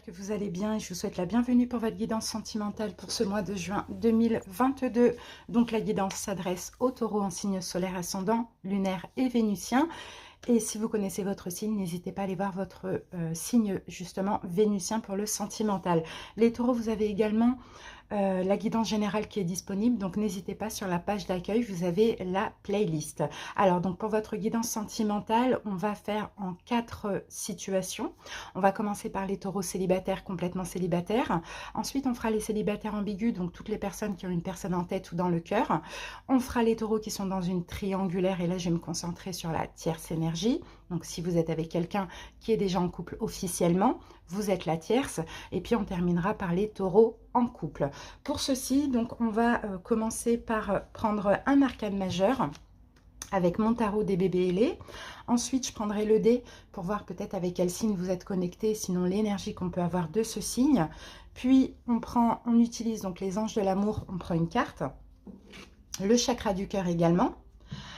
j'espère que vous allez bien et je vous souhaite la bienvenue pour votre guidance sentimentale pour ce mois de juin 2022. Donc la guidance s'adresse aux taureaux en signe solaire ascendant, lunaire et vénusien. Et si vous connaissez votre signe, n'hésitez pas à aller voir votre signe justement vénusien pour le sentimental. Les taureaux, vous avez également la guidance générale qui est disponible, donc n'hésitez pas, sur la page d'accueil, vous avez la playlist. Alors donc pour votre guidance sentimentale, on va faire en 4 situations. On va commencer par les taureaux célibataires, complètement célibataires. Ensuite, on fera les célibataires ambigus, donc toutes les personnes qui ont une personne en tête ou dans le cœur. On fera les taureaux qui sont dans une triangulaire, et là je vais me concentrer sur la tierce énergie. Donc si vous êtes avec quelqu'un qui est déjà en couple officiellement, vous êtes la tierce. Et puis on terminera par les taureaux en couple. Pour ceci, donc on va commencer par prendre un arcane majeur avec mon tarot des bébés ailés. Ensuite, je prendrai le dé pour voir peut-être avec quel signe vous êtes connecté, sinon l'énergie qu'on peut avoir de ce signe. Puis on utilise donc les anges de l'amour, on prend une carte, le chakra du cœur également.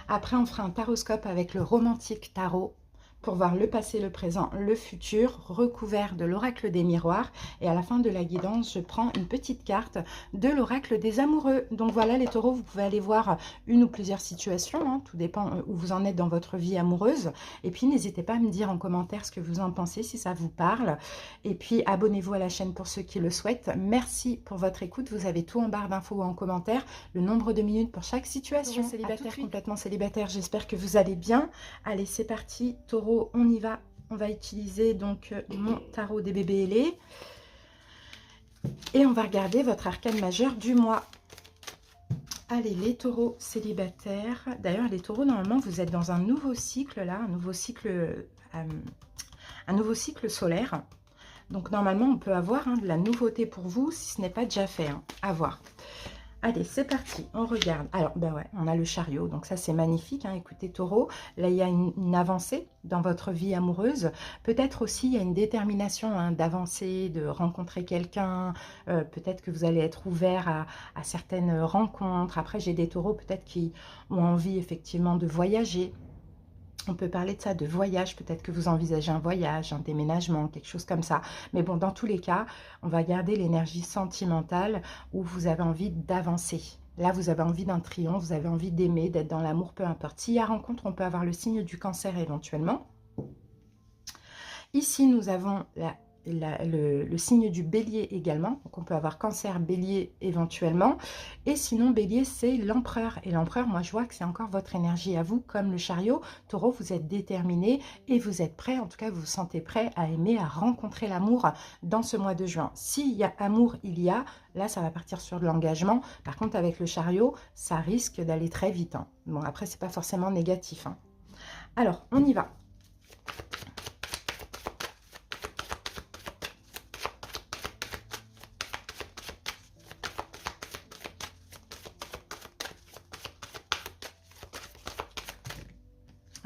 Après, on fera un taroscope avec le romantique tarot pour voir le passé, le présent, le futur, recouvert de l'oracle des miroirs. Et à la fin de la guidance, je prends une petite carte de l'oracle des amoureux. Donc voilà les taureaux, vous pouvez aller voir une ou plusieurs situations, hein, tout dépend où vous en êtes dans votre vie amoureuse. Et puis n'hésitez pas à me dire en commentaire ce que vous en pensez, si ça vous parle. Et puis abonnez-vous à la chaîne pour ceux qui le souhaitent. Merci pour votre écoute, vous avez tout en barre d'infos ou en commentaire, le nombre de minutes pour chaque situation. Célibataire, complètement célibataire, j'espère que vous allez bien. Allez, c'est parti, taureau. On y va, on va utiliser donc mon tarot des bébés ailés et on va regarder votre arcane majeur du mois. Allez, les taureaux célibataires. D'ailleurs, les taureaux, normalement, vous êtes dans un nouveau cycle là, un nouveau cycle solaire. Donc, normalement, on peut avoir de la nouveauté pour vous si ce n'est pas déjà fait. À voir. Allez, c'est parti, on regarde. Alors, ben ouais, on a le chariot, donc ça c'est magnifique. Écoutez, taureau, là il y a une avancée dans votre vie amoureuse. Peut-être aussi il y a une détermination d'avancer, de rencontrer quelqu'un. Peut-être que vous allez être ouvert à certaines rencontres. Après, j'ai des taureaux peut-être qui ont envie effectivement de voyager. On peut parler de ça, de voyage, peut-être que vous envisagez un voyage, un déménagement, quelque chose comme ça. Mais bon, dans tous les cas, on va garder l'énergie sentimentale où vous avez envie d'avancer. Là, vous avez envie d'un triomphe, vous avez envie d'aimer, d'être dans l'amour, peu importe. S'il y a rencontre, on peut avoir le signe du cancer éventuellement. Ici, nous avons le signe du bélier également, donc on peut avoir cancer, bélier éventuellement, et sinon bélier c'est l'empereur, et l'empereur, moi je vois que c'est encore votre énergie à vous, comme le chariot. Taureau, vous êtes déterminé et vous êtes prêt, en tout cas vous vous sentez prêt à aimer, à rencontrer l'amour dans ce mois de juin. S'il y a amour, là ça va partir sur de l'engagement. Par contre avec le chariot, ça risque d'aller très vite. Bon, après c'est pas forcément négatif. Alors on y va.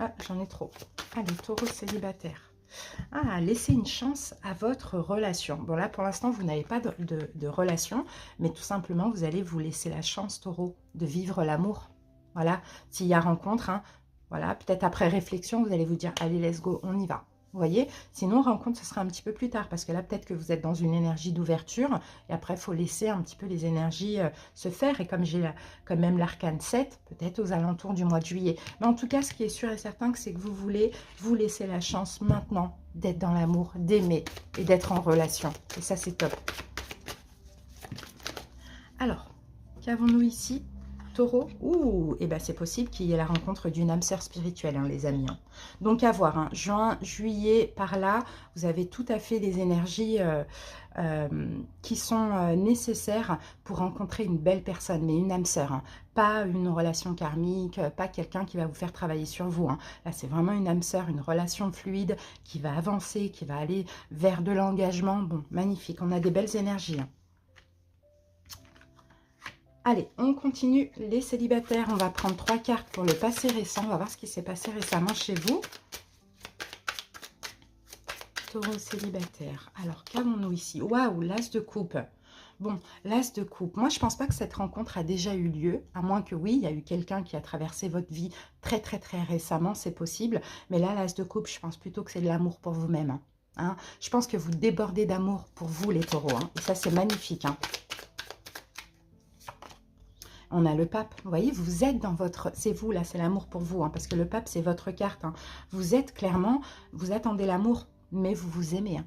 Ah, j'en ai trop. Allez, taureau célibataire. Ah, laissez une chance à votre relation. Bon, là, pour l'instant, vous n'avez pas de relation, mais tout simplement, vous allez vous laisser la chance, taureau, de vivre l'amour. Voilà, s'il y a rencontre, voilà, peut-être après réflexion, vous allez vous dire, allez, let's go, on y va. Vous voyez, sinon rencontre ce sera un petit peu plus tard, parce que là peut-être que vous êtes dans une énergie d'ouverture et après il faut laisser un petit peu les énergies se faire. Et comme j'ai quand même l'arcane 7, peut-être aux alentours du mois de juillet. Mais en tout cas, ce qui est sûr et certain, c'est que vous voulez vous laisser la chance maintenant d'être dans l'amour, d'aimer et d'être en relation. Et ça c'est top. Alors, qu'avons-nous ici? Taureau, ouh, et ben c'est possible qu'il y ait la rencontre d'une âme sœur spirituelle, les amis. Donc à voir, juin, juillet, par là, vous avez tout à fait des énergies qui sont nécessaires pour rencontrer une belle personne, mais une âme sœur, pas une relation karmique, pas quelqu'un qui va vous faire travailler sur vous. Là, c'est vraiment une âme sœur, une relation fluide qui va avancer, qui va aller vers de l'engagement. Bon, magnifique, on a des belles énergies. Allez, on continue les célibataires. On va prendre 3 cartes pour le passé récent. On va voir ce qui s'est passé récemment chez vous. Taureau célibataire. Alors, qu'avons-nous ici? Waouh, l'as de coupe. Bon, l'as de coupe. Moi, je ne pense pas que cette rencontre a déjà eu lieu. À moins que oui, il y a eu quelqu'un qui a traversé votre vie très récemment. C'est possible. Mais là, l'as de coupe, je pense plutôt que c'est de l'amour pour vous-même. hein. Je pense que vous débordez d'amour pour vous, les taureaux, hein. Et ça, c'est magnifique, hein. On a le pape, vous voyez, vous êtes dans votre... C'est vous, là, c'est l'amour pour vous, hein, parce que le pape, c'est votre carte, hein. Vous êtes clairement, vous attendez l'amour, mais vous vous aimez, hein.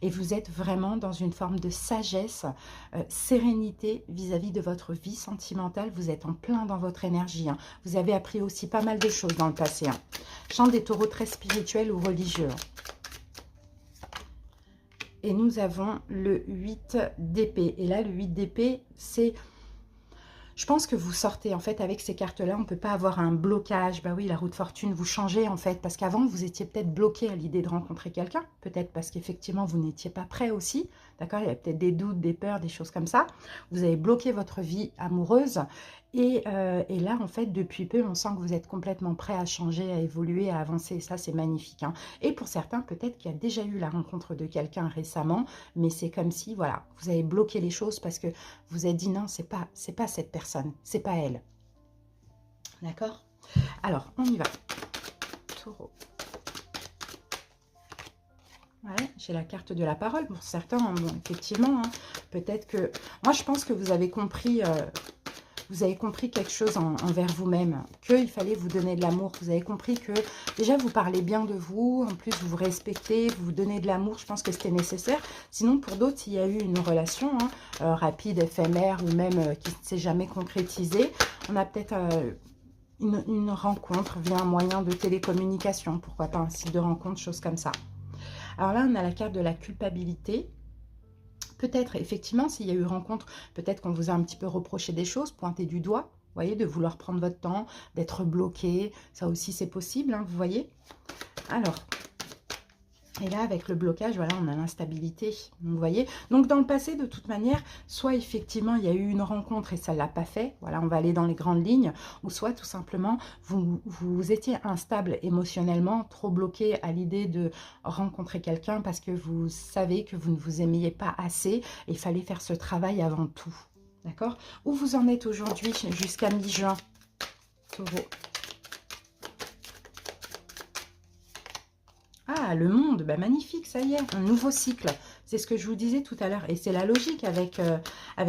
Et vous êtes vraiment dans une forme de sagesse, sérénité vis-à-vis de votre vie sentimentale. Vous êtes en plein dans votre énergie, hein. Vous avez appris aussi pas mal de choses dans le passé, hein. Chant des taureaux très spirituels ou religieux, hein. Et nous avons le 8 d'épée. Et là, le 8 d'épée, c'est... Je pense que vous sortez, en fait, avec ces cartes-là, on ne peut pas avoir un blocage. Bah oui, la roue de fortune, vous changez, en fait, parce qu'avant, vous étiez peut-être bloqué à l'idée de rencontrer quelqu'un, peut-être parce qu'effectivement, vous n'étiez pas prêt aussi, d'accord? Il y a peut-être des doutes, des peurs, des choses comme ça. Vous avez bloqué votre vie amoureuse, et là, en fait, depuis peu, on sent que vous êtes complètement prêt à changer, à évoluer, à avancer, et ça, c'est magnifique, hein. Et pour certains, peut-être qu'il y a déjà eu la rencontre de quelqu'un récemment, mais c'est comme si, voilà, vous avez bloqué les choses parce que vous avez dit non, c'est pas cette personne, c'est pas elle. D'accord? Alors, on y va. Taureau. Ouais, j'ai la carte de la parole pour certains, hein, bon, effectivement, hein, peut-être que... Moi, je pense que vous avez compris quelque chose envers vous-même, qu'il fallait vous donner de l'amour. Vous avez compris que déjà vous parlez bien de vous, en plus vous vous respectez, vous vous donnez de l'amour. Je pense que c'était nécessaire. Sinon, pour d'autres, s'il y a eu une relation, hein, rapide, éphémère ou même qui ne s'est jamais concrétisée, on a peut-être une rencontre via un moyen de télécommunication. Pourquoi pas un site de rencontre, choses comme ça. Alors là, on a la carte de la culpabilité. Peut-être, effectivement, s'il y a eu rencontre, peut-être qu'on vous a un petit peu reproché des choses, pointé du doigt, vous voyez, de vouloir prendre votre temps, d'être bloqué, ça aussi c'est possible, hein, vous voyez. Alors, et là, avec le blocage, voilà, on a l'instabilité, vous voyez. Donc, dans le passé, de toute manière, soit effectivement, il y a eu une rencontre et ça ne l'a pas fait, voilà, on va aller dans les grandes lignes, ou soit tout simplement, vous étiez instable émotionnellement, trop bloqué à l'idée de rencontrer quelqu'un parce que vous savez que vous ne vous aimiez pas assez et il fallait faire ce travail avant tout, d'accord? Où vous en êtes aujourd'hui jusqu'à mi-juin, Taureau? Ah, le monde, bah magnifique, ça y est, un nouveau cycle. C'est ce que je vous disais tout à l'heure. Et c'est la logique avec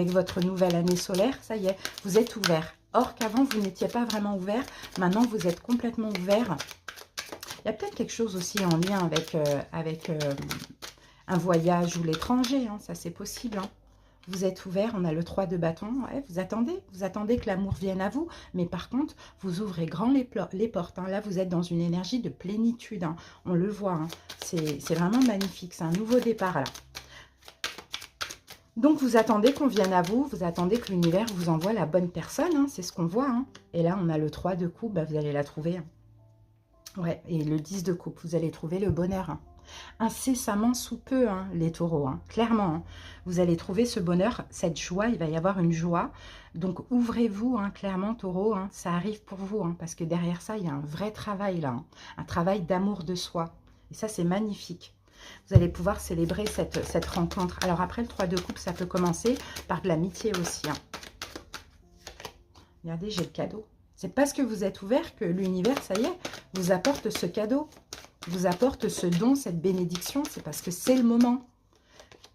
votre nouvelle année solaire, ça y est, vous êtes ouvert. Or qu'avant, vous n'étiez pas vraiment ouvert. Maintenant, vous êtes complètement ouvert. Il y a peut-être quelque chose aussi en lien avec un voyage ou l'étranger, hein, ça c'est possible, hein. Vous êtes ouvert, on a le 3 de bâton, ouais, vous attendez que l'amour vienne à vous, mais par contre, vous ouvrez grand les portes, hein. Là, vous êtes dans une énergie de plénitude, hein. On le voit, hein. C'est vraiment magnifique, c'est un nouveau départ, là. Donc, vous attendez qu'on vienne à vous, vous attendez que l'univers vous envoie la bonne personne, hein. C'est ce qu'on voit, hein. Et là, on a le 3 de coupe, bah, vous allez la trouver, hein. Ouais, et le 10 de coupe, vous allez trouver le bonheur, hein. Incessamment sous peu, hein, les taureaux, hein, clairement, hein. Vous allez trouver ce bonheur, cette joie, il va y avoir une joie. Donc, ouvrez-vous, hein, clairement, taureau, hein, ça arrive pour vous, hein, parce que derrière ça, il y a un vrai travail, là, hein, un travail d'amour de soi. Et ça, c'est magnifique. Vous allez pouvoir célébrer cette rencontre. Alors, après, le 3 de coupe, ça peut commencer par de l'amitié aussi, hein. Regardez, j'ai le cadeau. C'est parce que vous êtes ouvert que l'univers, ça y est, vous apporte ce cadeau. Vous apporte ce don, cette bénédiction, c'est parce que c'est le moment.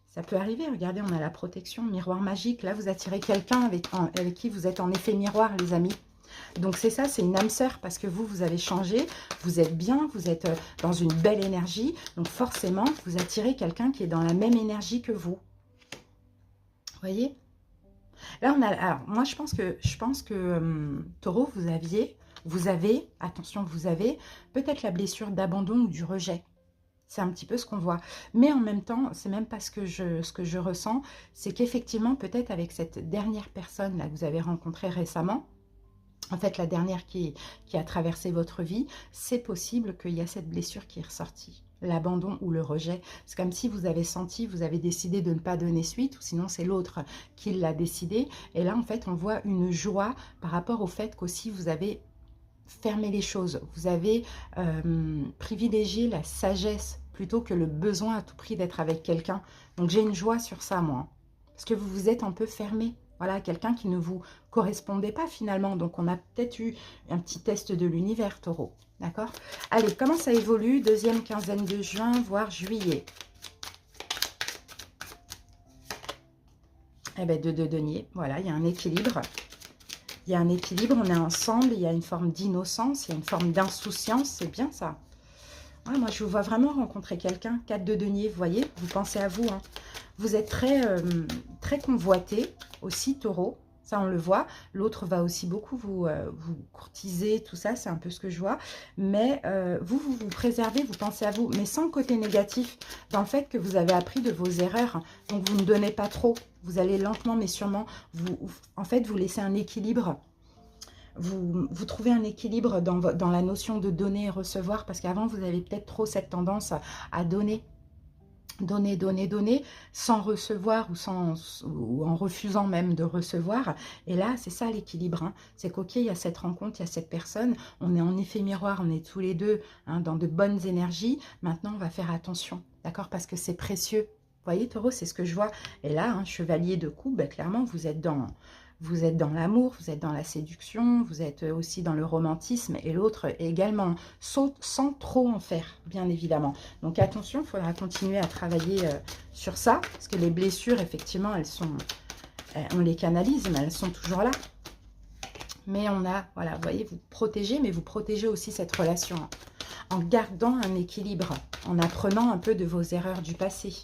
Ça peut arriver, regardez, on a la protection, miroir magique. Là, vous attirez quelqu'un avec qui vous êtes en effet miroir, les amis. Donc, c'est ça, c'est une âme sœur parce que vous avez changé, vous êtes bien, vous êtes dans une belle énergie. Donc, forcément, vous attirez quelqu'un qui est dans la même énergie que vous. Vous voyez? Là, on a... Alors, moi, je pense que Taureau, vous avez, attention, vous avez peut-être la blessure d'abandon ou du rejet. C'est un petit peu ce qu'on voit. Mais en même temps, c'est même pas ce que je ressens. C'est qu'effectivement, peut-être avec cette dernière personne là que vous avez rencontrée récemment, en fait, la dernière qui a traversé votre vie, c'est possible qu'il y a cette blessure qui est ressortie. L'abandon ou le rejet. C'est comme si vous avez senti, vous avez décidé de ne pas donner suite, ou sinon c'est l'autre qui l'a décidé. Et là, en fait, on voit une joie par rapport au fait qu'aussi vous avez fermé les choses. Vous avez privilégié la sagesse plutôt que le besoin à tout prix d'être avec quelqu'un. Donc, j'ai une joie sur ça, moi. Parce que vous vous êtes un peu fermé. Voilà, quelqu'un qui ne vous correspondait pas finalement. Donc, on a peut-être eu un petit test de l'univers, Taureau. D'accord? Allez, comment ça évolue? Deuxième quinzaine de juin, voire juillet. Eh bien, de denier, voilà, il y a un équilibre. Il y a un équilibre, on est ensemble, il y a une forme d'innocence, il y a une forme d'insouciance, c'est bien ça. Ouais, moi, je vous vois vraiment rencontrer quelqu'un. 4 de denier, vous voyez, vous pensez à vous. Hein. Vous êtes très convoité aussi, taureau. Ça, on le voit. L'autre va aussi beaucoup vous courtiser, tout ça. C'est un peu ce que je vois. Mais vous préservez, vous pensez à vous. Mais sans le côté négatif, dans le fait que vous avez appris de vos erreurs. Donc, vous ne donnez pas trop. Vous allez lentement, mais sûrement, en fait, vous laissez un équilibre. Vous trouvez un équilibre dans la notion de donner et recevoir, parce qu'avant, vous avez peut-être trop cette tendance à donner, donner, donner, donner, sans recevoir ou en refusant même de recevoir. Et là, c'est ça l'équilibre. Hein. C'est qu'ok, il y a cette rencontre, il y a cette personne, on est en effet miroir, on est tous les deux dans de bonnes énergies. Maintenant, on va faire attention, d'accord? Parce que c'est précieux. Vous voyez, taureau, c'est ce que je vois. Et là, chevalier de coupe, ben, clairement, vous êtes dans l'amour, vous êtes dans la séduction, vous êtes aussi dans le romantisme et l'autre également, sans trop en faire, bien évidemment. Donc attention, il faudra continuer à travailler sur ça, parce que les blessures, effectivement, on les canalise, mais elles sont toujours là. Mais on a, voilà, vous voyez, vous protégez, mais vous protégez aussi cette relation, hein, en gardant un équilibre, en apprenant un peu de vos erreurs du passé.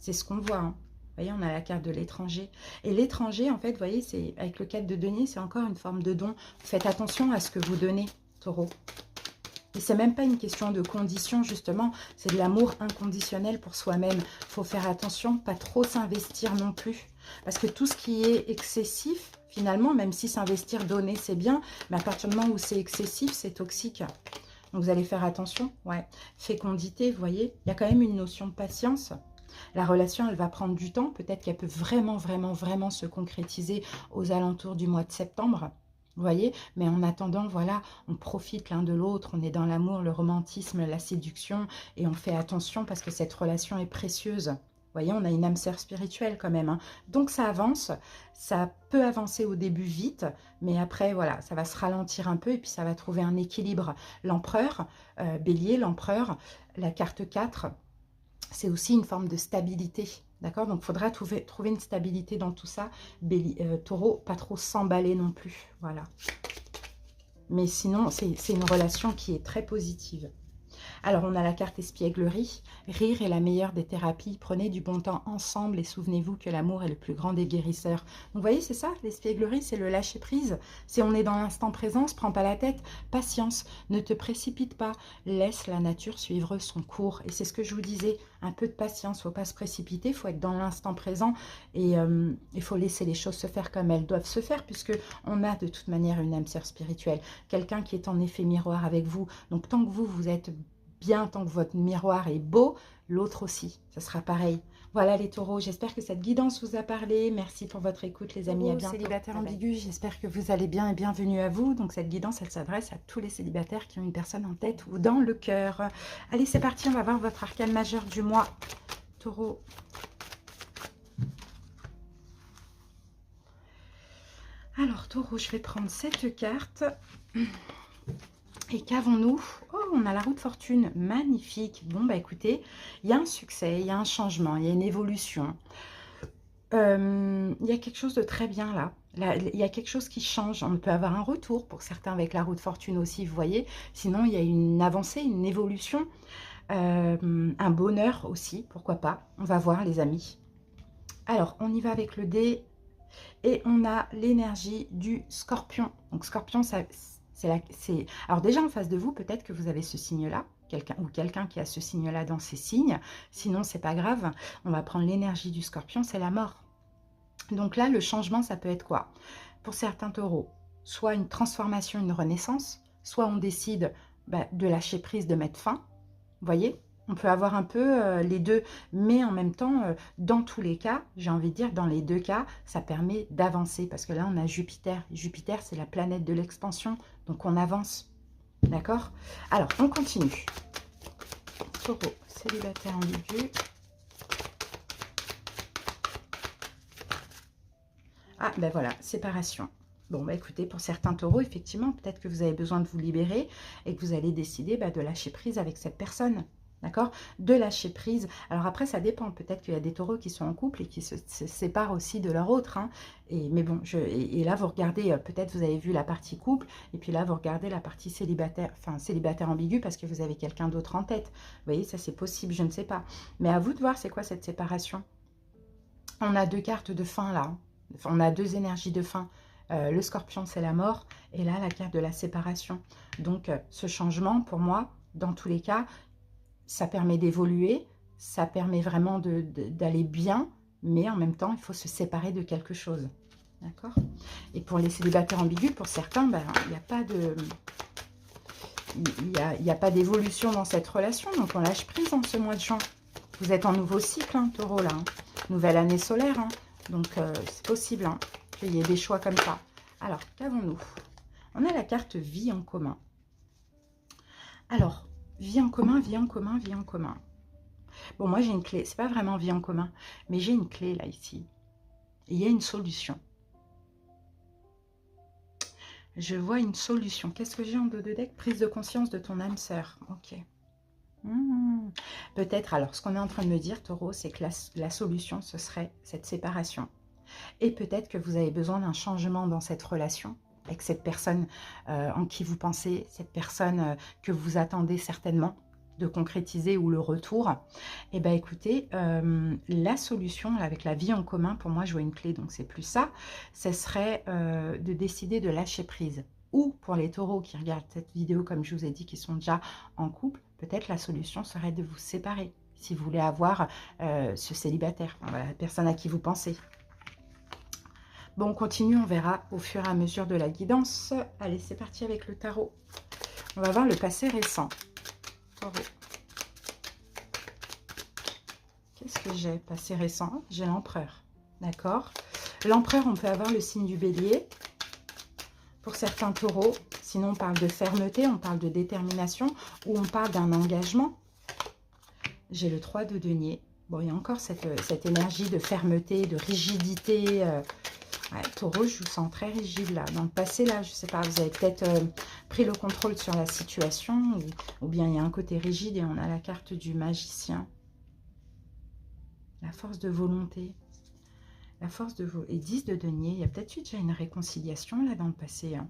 C'est ce qu'on voit, hein. Vous voyez, on a la carte de l'étranger. Et l'étranger, en fait, vous voyez, c'est avec le 4 de denier, c'est encore une forme de don. Faites attention à ce que vous donnez, taureau. Et c'est même pas une question de condition, justement. C'est de l'amour inconditionnel pour soi-même. Il faut faire attention, pas trop s'investir non plus. Parce que tout ce qui est excessif, finalement, même si s'investir, donner, c'est bien, mais à partir du moment où c'est excessif, c'est toxique. Donc, vous allez faire attention. Ouais. Fécondité, vous voyez, il y a quand même une notion de patience. La relation, elle va prendre du temps. Peut-être qu'elle peut vraiment, vraiment, vraiment se concrétiser aux alentours du mois de septembre. Vous voyez? Mais en attendant, voilà, on profite l'un de l'autre. On est dans l'amour, le romantisme, la séduction. Et on fait attention parce que cette relation est précieuse. Vous voyez, on a une âme sœur spirituelle quand même. Hein. Donc, ça avance. Ça peut avancer au début vite. Mais après, voilà, ça va se ralentir un peu. Et puis, ça va trouver un équilibre. L'empereur, bélier, l'empereur, la carte 4... c'est aussi une forme de stabilité, d'accord? Donc, il faudra trouver une stabilité dans tout ça. Taureau, pas trop s'emballer non plus, voilà. Mais sinon, c'est une relation qui est très positive. Alors, on a la carte espièglerie. Rire est la meilleure des thérapies. Prenez du bon temps ensemble et souvenez-vous que l'amour est le plus grand des guérisseurs. Donc, vous voyez, c'est ça, l'espièglerie, c'est le lâcher-prise. C'est on est dans l'instant présent, se prend pas la tête. Patience, ne te précipite pas. Laisse la nature suivre son cours. Et c'est ce que je vous disais, un peu de patience. Il ne faut pas se précipiter, il faut être dans l'instant présent. Et il faut laisser les choses se faire comme elles doivent se faire, puisque on a de toute manière une âme sœur spirituelle. Quelqu'un qui est en effet miroir avec vous. Donc, tant que vous êtes bien, tant que votre miroir est beau, l'autre aussi, ce sera pareil. Voilà les taureaux, j'espère que cette guidance vous a parlé. Merci pour votre écoute les amis, à bientôt. Célibataire ambigu, j'espère que vous allez bien et bienvenue à vous. Donc cette guidance, elle s'adresse à tous les célibataires qui ont une personne en tête ou dans le cœur. Allez, c'est parti, on va voir votre arcane majeur du mois. Taureau. Alors taureau, je vais prendre cette carte. Et qu'avons-nous? Oh, on a la roue de fortune, magnifique. Bon, bah écoutez, il y a un succès, il y a un changement, il y a une évolution. Il y a quelque chose de très bien là. Il y a quelque chose qui change. On peut avoir un retour pour certains avec la roue de fortune aussi, vous voyez. Sinon, il y a une avancée, une évolution, un bonheur aussi, pourquoi pas. On va voir les amis. Alors, on y va avec le dé et on a l'énergie du scorpion. Donc, scorpion, ça... Alors déjà en face de vous, peut-être que vous avez ce signe-là, quelqu'un qui a ce signe-là dans ses signes. Sinon, c'est pas grave. On va prendre l'énergie du scorpion, c'est la mort. Donc là, le changement, ça peut être quoi? Pour certains taureaux, soit une transformation, une renaissance, soit on décide de lâcher prise, de mettre fin. Vous voyez? On peut avoir un peu les deux, mais en même temps, dans tous les cas, j'ai envie de dire, dans les deux cas, ça permet d'avancer. Parce que là, on a Jupiter. Jupiter, c'est la planète de l'expansion, donc on avance. D'accord? Alors, on continue. Taureau, célibataire ambigu. Ah, ben voilà, séparation. Bon, bah écoutez, pour certains taureaux, effectivement, peut-être que vous avez besoin de vous libérer et que vous allez décider de lâcher prise avec cette personne. D'accord? De lâcher prise. Alors après, ça dépend. Peut-être qu'il y a des taureaux qui sont en couple et qui se séparent aussi de leur autre. Hein. Mais bon, et là, vous regardez, peut-être vous avez vu la partie couple, et puis là, vous regardez la partie célibataire, enfin célibataire ambigu, parce que vous avez quelqu'un d'autre en tête. Vous voyez, ça c'est possible, je ne sais pas. Mais à vous de voir, c'est quoi cette séparation? On a deux cartes de fin là. Enfin, on a deux énergies de fin. Le scorpion, c'est la mort. Et là, la carte de la séparation. Donc, ce changement, pour moi, dans tous les cas, ça permet d'évoluer, ça permet vraiment d'aller bien, mais en même temps, il faut se séparer de quelque chose. D'accord? Et pour les célibataires ambigus, pour certains, ben, il n'y a pas de... Il n'y a pas d'évolution dans cette relation, donc on lâche prise en ce mois de juin. Vous êtes en nouveau cycle, hein, taureau, là. Hein. Nouvelle année solaire, hein. Donc c'est possible hein, qu'il y ait des choix comme ça. Alors, qu'avons-nous? On a la carte vie en commun. Alors, vie en commun, vie en commun, vie en commun. Bon, moi, j'ai une clé. C'est pas vraiment vie en commun, mais j'ai une clé, là, ici. Et il y a une solution. Je vois une solution. Qu'est-ce que j'ai en dos de deck? Prise de conscience de ton âme sœur. Ok. Peut-être, alors, ce qu'on est en train de me dire, taureau, c'est que la solution, ce serait cette séparation. Et peut-être que vous avez besoin d'un changement dans cette relation avec cette personne en qui vous pensez, cette personne que vous attendez certainement de concrétiser ou le retour. Et bien écoutez, la solution avec la vie en commun, pour moi je vois une clé, donc c'est plus ça, ce serait de décider de lâcher prise. Ou pour les taureaux qui regardent cette vidéo, comme je vous ai dit, qui sont déjà en couple, peut-être la solution serait de vous séparer, si vous voulez avoir ce célibataire, voilà, la personne à qui vous pensez. Bon, on continue, on verra au fur et à mesure de la guidance. Allez, c'est parti avec le tarot. On va voir le passé récent. Taureau. Qu'est-ce que j'ai? Passé récent, j'ai l'empereur. D'accord? L'empereur, on peut avoir le signe du bélier. Pour certains taureaux, sinon on parle de fermeté, on parle de détermination, ou on parle d'un engagement. J'ai le 3 de denier. Bon, il y a encore cette énergie de fermeté, de rigidité. Ouais, taureau, je vous sens très rigide là. Dans le passé, là, je ne sais pas, vous avez peut-être pris le contrôle sur la situation, ou bien il y a un côté rigide et on a la carte du magicien. La force de volonté. La force de volonté. Et 10 de denier, il y a peut-être eu déjà une réconciliation là dans le passé. Hein.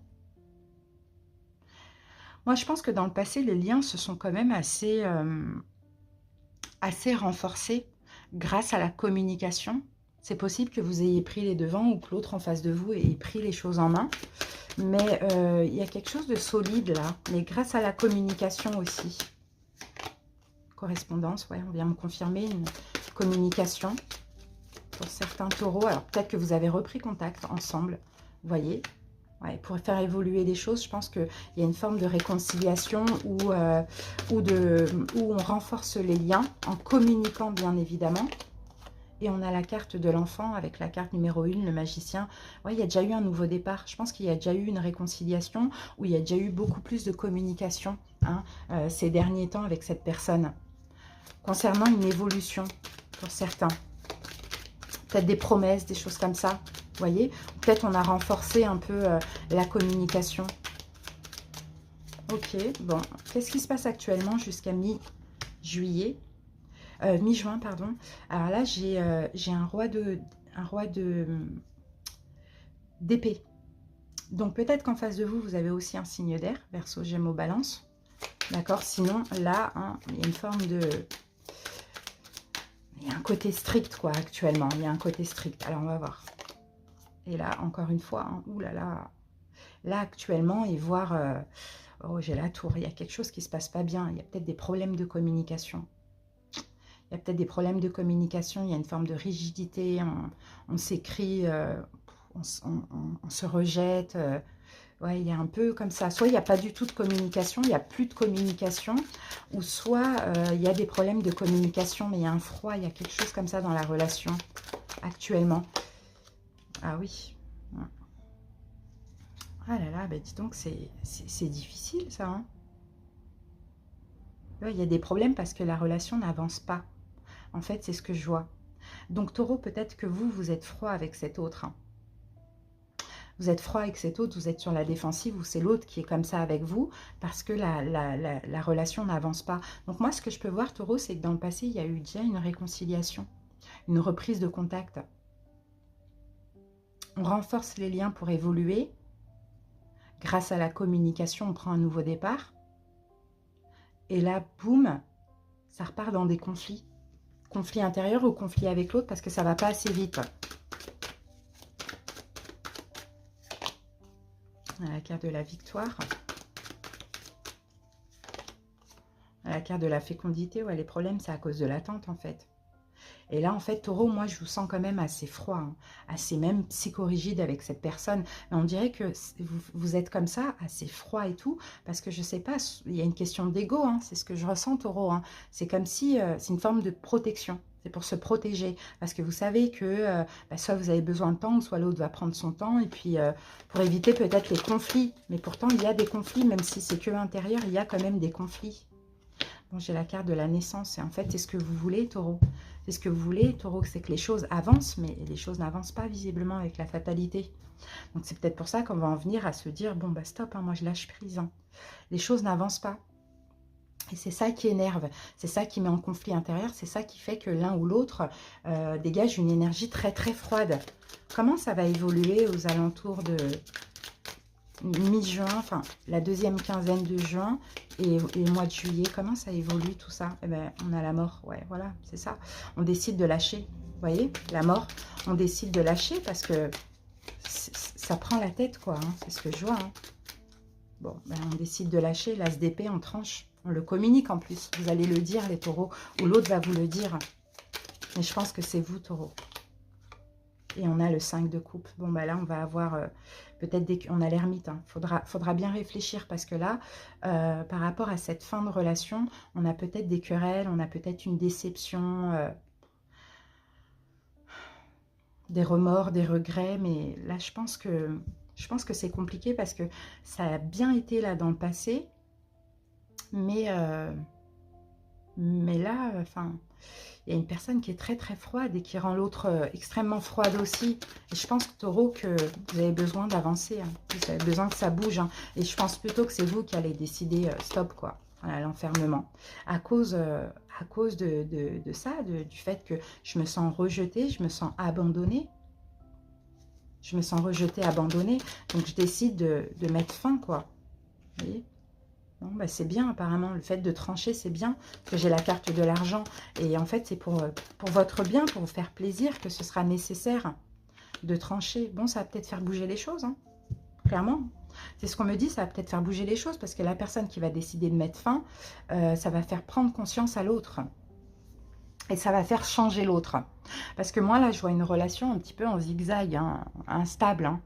Moi, je pense que dans le passé, les liens se sont quand même assez renforcés grâce à la communication. C'est possible que vous ayez pris les devants ou que l'autre en face de vous ait pris les choses en main. Mais il y a quelque chose de solide là. Mais grâce à la communication aussi. Correspondance, ouais, on vient me confirmer une communication pour certains taureaux. Alors peut-être que vous avez repris contact ensemble, vous voyez. Ouais, pour faire évoluer les choses, je pense qu'il y a une forme de réconciliation où on renforce les liens en communiquant bien évidemment. Et on a la carte de l'enfant avec la carte numéro 1, le magicien. Ouais, il y a déjà eu un nouveau départ. Je pense qu'il y a déjà eu une réconciliation où il y a déjà eu beaucoup plus de communication hein, ces derniers temps avec cette personne. Concernant une évolution pour certains. Peut-être des promesses, des choses comme ça. Vous voyez? Peut-être on a renforcé un peu la communication. Ok, bon. Qu'est-ce qui se passe actuellement jusqu'à mi-juillet? Mi-juin, pardon. Alors là, j'ai un roi d'épée. Donc peut-être qu'en face de vous, vous avez aussi un signe d'air, Verseau, Gémeaux, Balance. D'accord? Sinon, là, hein, il y a une forme de... Il y a un côté strict, quoi, actuellement. Il y a un côté strict. Alors, on va voir. Et là, encore une fois, hein, oulala. Là, actuellement, et voir... oh, j'ai la tour. Il y a quelque chose qui ne se passe pas bien. Il y a peut-être des problèmes de communication. Il y a peut-être des problèmes de communication, il y a une forme de rigidité, on s'écrit, on se rejette. Ouais, il y a un peu comme ça. Soit il n'y a pas du tout de communication, il n'y a plus de communication, ou soit il y a des problèmes de communication, mais il y a un froid, il y a quelque chose comme ça dans la relation actuellement. Ah oui. Ah là là, bah dis donc, c'est difficile ça. Hein. Ouais, il y a des problèmes parce que la relation n'avance pas. En fait, c'est ce que je vois. Donc, taureau, peut-être que vous êtes froid avec cet autre. Hein. vous êtes froid avec cet autre, vous êtes sur la défensive, ou c'est l'autre qui est comme ça avec vous, parce que la relation n'avance pas. Donc moi, ce que je peux voir, Taureau, c'est que dans le passé, il y a eu déjà une réconciliation, une reprise de contact. On renforce les liens pour évoluer. Grâce à la communication, on prend un nouveau départ. Et là, boum, ça repart dans des conflits. Conflit intérieur ou conflit avec l'autre parce que ça ne va pas assez vite. La carte de la victoire. La carte de la fécondité. Ouais, les problèmes, c'est à cause de l'attente en fait. Et là, en fait, Taureau, moi, je vous sens quand même assez froid, hein, assez même psychorigide avec cette personne. Mais on dirait que vous êtes comme ça, assez froid et tout, parce que je sais pas, il y a une question d'ego, hein, c'est ce que je ressens, Taureau. Hein. C'est comme si c'est une forme de protection. C'est pour se protéger, parce que vous savez que soit vous avez besoin de temps, soit l'autre va prendre son temps, et puis pour éviter peut-être les conflits. Mais pourtant, il y a des conflits, même si c'est que intérieur, il y a quand même des conflits. Bon, j'ai la carte de la naissance, et en fait, c'est ce que vous voulez, Taureau. C'est ce que vous voulez, Taureau, c'est que les choses avancent, mais les choses n'avancent pas visiblement avec la fatalité. Donc, c'est peut-être pour ça qu'on va en venir à se dire, bon, bah stop, hein, moi je lâche prise. Hein. Les choses n'avancent pas. Et c'est ça qui énerve, c'est ça qui met en conflit intérieur, c'est ça qui fait que l'un ou l'autre dégage une énergie très très froide. Comment ça va évoluer aux alentours de mi-juin, enfin la deuxième quinzaine de juin et le mois de juillet? Comment ça évolue tout ça? Eh ben, on a la mort, ouais, voilà, c'est ça. On décide de lâcher, vous voyez, la mort, on décide de lâcher parce que ça prend la tête, quoi, hein, c'est ce que je vois. Hein. Bon, ben, on décide de lâcher, l'as d'épée, on tranche. On le communique en plus. Vous allez le dire, les taureaux, ou l'autre va vous le dire. Mais je pense que c'est vous, taureau. Et on a le 5 de coupe. Bon, ben là, on va avoir peut-être des... On a l'ermite. Hein. Faudra bien réfléchir parce que là, par rapport à cette fin de relation, on a peut-être des querelles, on a peut-être une déception, des remords, des regrets. Mais là, je pense que c'est compliqué parce que ça a bien été là dans le passé. Mais là, enfin, il y a une personne qui est très très froide et qui rend l'autre extrêmement froide aussi. Et je pense, Taureau, que vous avez besoin d'avancer. Hein. Vous avez besoin que ça bouge. Hein. Et je pense plutôt que c'est vous qui allez décider stop, quoi, à l'enfermement. À cause de ça, du fait que je me sens rejetée, je me sens abandonnée. Je me sens rejetée, abandonnée. Donc, je décide de mettre fin, quoi. Vous voyez ? Bon, bah c'est bien apparemment, le fait de trancher c'est bien, que j'ai la carte de l'argent et en fait c'est pour votre bien, pour vous faire plaisir que ce sera nécessaire de trancher. Bon, ça va peut-être faire bouger les choses, hein, clairement. C'est ce qu'on me dit, ça va peut-être faire bouger les choses parce que la personne qui va décider de mettre fin, ça va faire prendre conscience à l'autre. Et ça va faire changer l'autre. Parce que moi là je vois une relation un petit peu en zigzag, hein, instable, hein.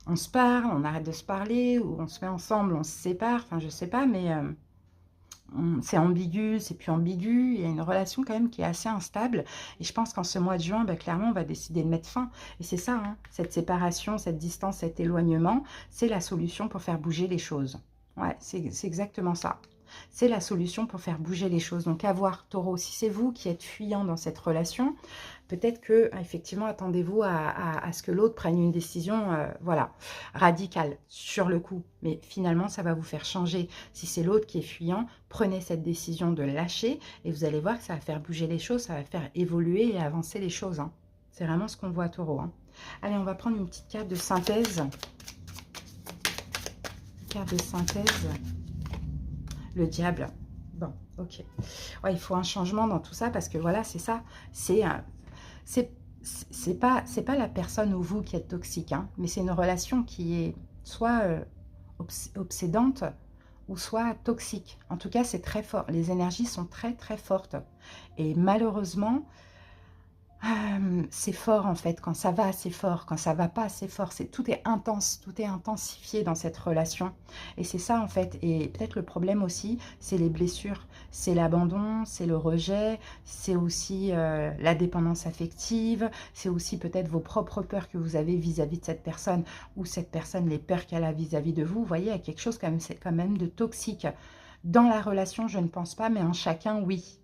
On se parle, on arrête de se parler, ou on se met ensemble, on se sépare, enfin je sais pas, mais c'est ambigu, c'est plus ambigu, il y a une relation quand même qui est assez instable, et je pense qu'en ce mois de juin, ben, clairement on va décider de mettre fin, et c'est ça, hein, cette séparation, cette distance, cet éloignement, c'est la solution pour faire bouger les choses. Ouais, c'est exactement ça. C'est la solution pour faire bouger les choses. Donc à voir, Taureau, si c'est vous qui êtes fuyant dans cette relation, peut-être que, effectivement, attendez-vous à ce que l'autre prenne une décision, voilà, radicale, sur le coup. Mais finalement, ça va vous faire changer. Si c'est l'autre qui est fuyant, prenez cette décision de lâcher et vous allez voir que ça va faire bouger les choses, ça va faire évoluer et avancer les choses. Hein. C'est vraiment ce qu'on voit, Taureau. Hein. Allez, on va prendre une petite carte de synthèse. Carte de synthèse. Le diable. Bon, ok. Ouais, il faut un changement dans tout ça parce que voilà, c'est ça. C'est pas la personne ou vous qui êtes toxique, hein, mais c'est une relation qui est soit obsédante ou soit toxique. En tout cas, c'est très fort. Les énergies sont très très fortes. Et malheureusement, c'est fort en fait, quand ça va assez fort, quand ça va pas assez fort, tout est intense, tout est intensifié dans cette relation. Et c'est ça en fait, et peut-être le problème aussi, c'est les blessures, c'est l'abandon, c'est le rejet, c'est aussi la dépendance affective, c'est aussi peut-être vos propres peurs que vous avez vis-à-vis de cette personne, ou cette personne, les peurs qu'elle a vis-à-vis de vous. Vous voyez, il y a quelque chose quand même de toxique. Dans la relation, je ne pense pas, mais en chacun, oui.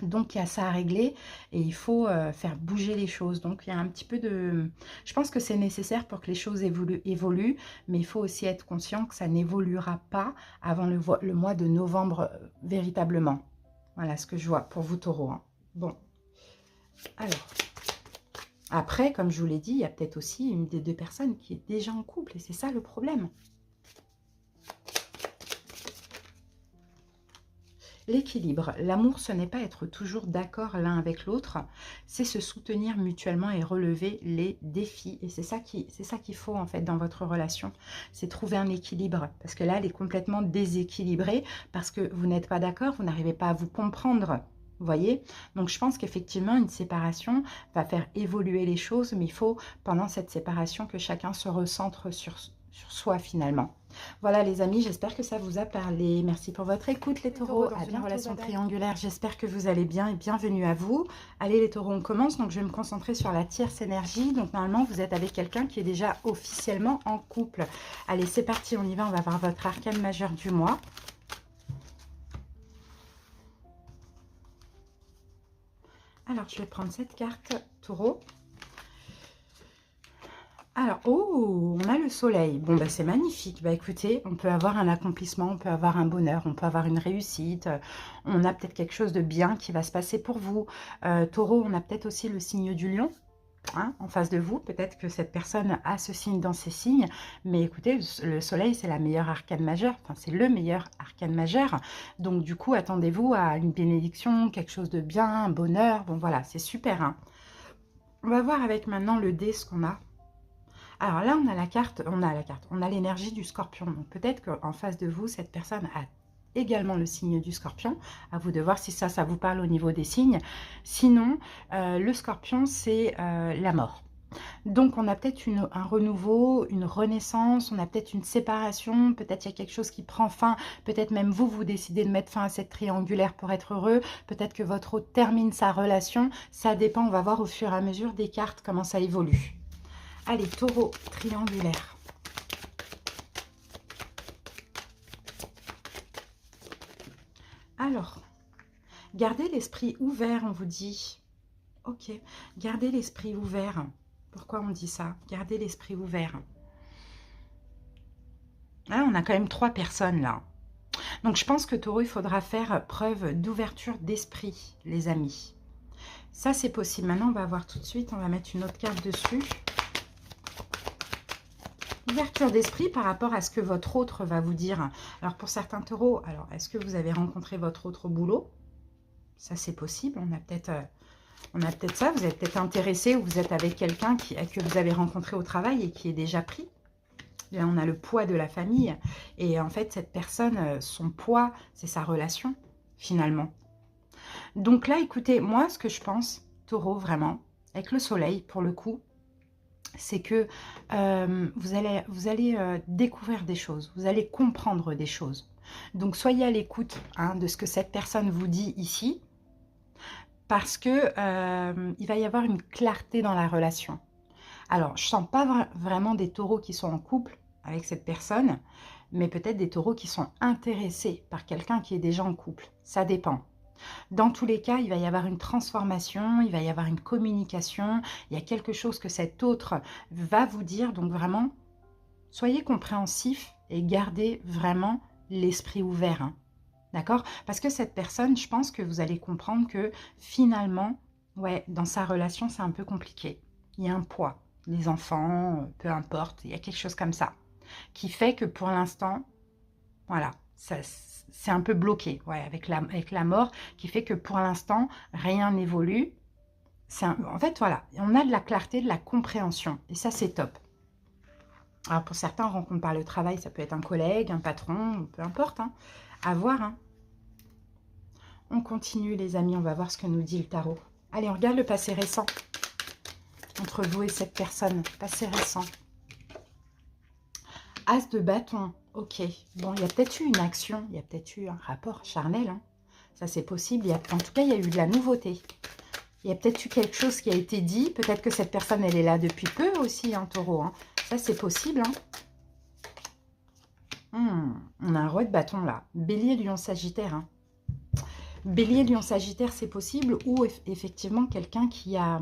Donc, il y a ça à régler et il faut faire bouger les choses. Donc, il y a un petit peu de... Je pense que c'est nécessaire pour que les choses évoluent, mais il faut aussi être conscient que ça n'évoluera pas avant le mois de novembre véritablement. Voilà ce que je vois pour vous, taureaux. Hein. Bon, alors, après, comme je vous l'ai dit, il y a peut-être aussi une des deux personnes qui est déjà en couple et c'est ça le problème. L'équilibre, l'amour, ce n'est pas être toujours d'accord l'un avec l'autre, c'est se soutenir mutuellement et relever les défis. Et c'est ça qu'il faut en fait dans votre relation, c'est trouver un équilibre. Parce que là, elle est complètement déséquilibrée parce que vous n'êtes pas d'accord, vous n'arrivez pas à vous comprendre. Vous voyez? Donc, je pense qu'effectivement, une séparation va faire évoluer les choses, mais il faut, pendant cette séparation, que chacun se recentre sur soi finalement. Voilà les amis, j'espère que ça vous a parlé. Merci pour votre écoute les taureaux. À bientôt, relation triangulaire, j'espère que vous allez bien et bienvenue à vous. Allez les taureaux, on commence. Donc je vais me concentrer sur la tierce énergie. Donc normalement vous êtes avec quelqu'un qui est déjà officiellement en couple. Allez c'est parti, on y va, on va voir votre arcane majeur du mois. Alors je vais prendre cette carte taureau. Alors, oh, on a le soleil. Bon, bah, c'est magnifique. Bah, écoutez, on peut avoir un accomplissement, on peut avoir un bonheur, on peut avoir une réussite. On a peut-être quelque chose de bien qui va se passer pour vous. Taureau, on a peut-être aussi le signe du lion. Hein, en face de vous, peut-être que cette personne a ce signe dans ses signes, mais écoutez, le soleil, c'est la meilleure arcane majeure, enfin, c'est le meilleur arcane majeur, donc du coup, attendez-vous à une bénédiction, quelque chose de bien, un bonheur, bon voilà, c'est super. Hein. On va voir avec maintenant le dé ce qu'on a. Alors là, on a l'énergie du scorpion. Donc peut-être qu'en face de vous, cette personne a également le signe du scorpion. À vous de voir si ça vous parle au niveau des signes. Sinon, le scorpion, c'est la mort. Donc on a peut-être un renouveau, une renaissance, on a peut-être une séparation, peut-être il y a quelque chose qui prend fin, peut-être même vous décidez de mettre fin à cette triangulaire pour être heureux, peut-être que votre autre termine sa relation, ça dépend, on va voir au fur et à mesure des cartes comment ça évolue. Allez, taureau triangulaire. Alors, gardez l'esprit ouvert, on vous dit. Ok, gardez l'esprit ouvert. Pourquoi on dit ça? Gardez l'esprit ouvert. Là, on a quand même 3 personnes, là. Donc, je pense que taureau, il faudra faire preuve d'ouverture d'esprit, les amis. Ça, c'est possible. Maintenant, on va voir tout de suite. On va mettre une autre carte dessus. Ouverture d'esprit par rapport à ce que votre autre va vous dire. Alors pour certains taureaux, alors est-ce que vous avez rencontré votre autre au boulot? Ça c'est possible, on a peut-être ça, vous êtes peut-être intéressé ou vous êtes avec quelqu'un que vous avez rencontré au travail et qui est déjà pris. Là on a le poids de la famille et en fait cette personne, son poids, c'est sa relation finalement. Donc là écoutez, moi ce que je pense, taureau vraiment, avec le soleil pour le coup, c'est que vous allez découvrir des choses, vous allez comprendre des choses. Donc, soyez à l'écoute de ce que cette personne vous dit ici, parce que il va y avoir une clarté dans la relation. Alors, je ne sens pas vraiment des taureaux qui sont en couple avec cette personne, mais peut-être des taureaux qui sont intéressés par quelqu'un qui est déjà en couple. Ça dépend. Dans tous les cas, il va y avoir une transformation, il va y avoir une communication, il y a quelque chose que cet autre va vous dire. Donc vraiment, soyez compréhensifs et gardez vraiment l'esprit ouvert. Hein. D'accord? Parce que cette personne, je pense que vous allez comprendre que finalement, ouais, dans sa relation, c'est un peu compliqué. Il y a un poids. Les enfants, peu importe, il y a quelque chose comme ça. Qui fait que pour l'instant, voilà, c'est un peu bloqué, ouais, avec la mort, qui fait que pour l'instant, rien n'évolue. En fait, voilà, on a de la clarté, de la compréhension, et ça, c'est top. Alors, pour certains, on rencontre par le travail, ça peut être un collègue, un patron, peu importe, hein, à voir. Hein. On continue, les amis, on va voir ce que nous dit le tarot. Allez, on regarde le passé récent, entre vous et cette personne, passé récent. As de bâton. Ok, bon, il y a peut-être eu une action, il y a peut-être eu un rapport charnel, hein. Ça c'est possible, en tout cas il y a eu de la nouveauté. Il y a peut-être eu quelque chose qui a été dit, peut-être que cette personne elle est là depuis peu aussi, hein, taureau, hein. Ça c'est possible. Hein. On a un roi de bâton là, bélier, lion, sagittaire. Hein. Bélier, Lion, Sagittaire, c'est possible. Ou effectivement, quelqu'un qui a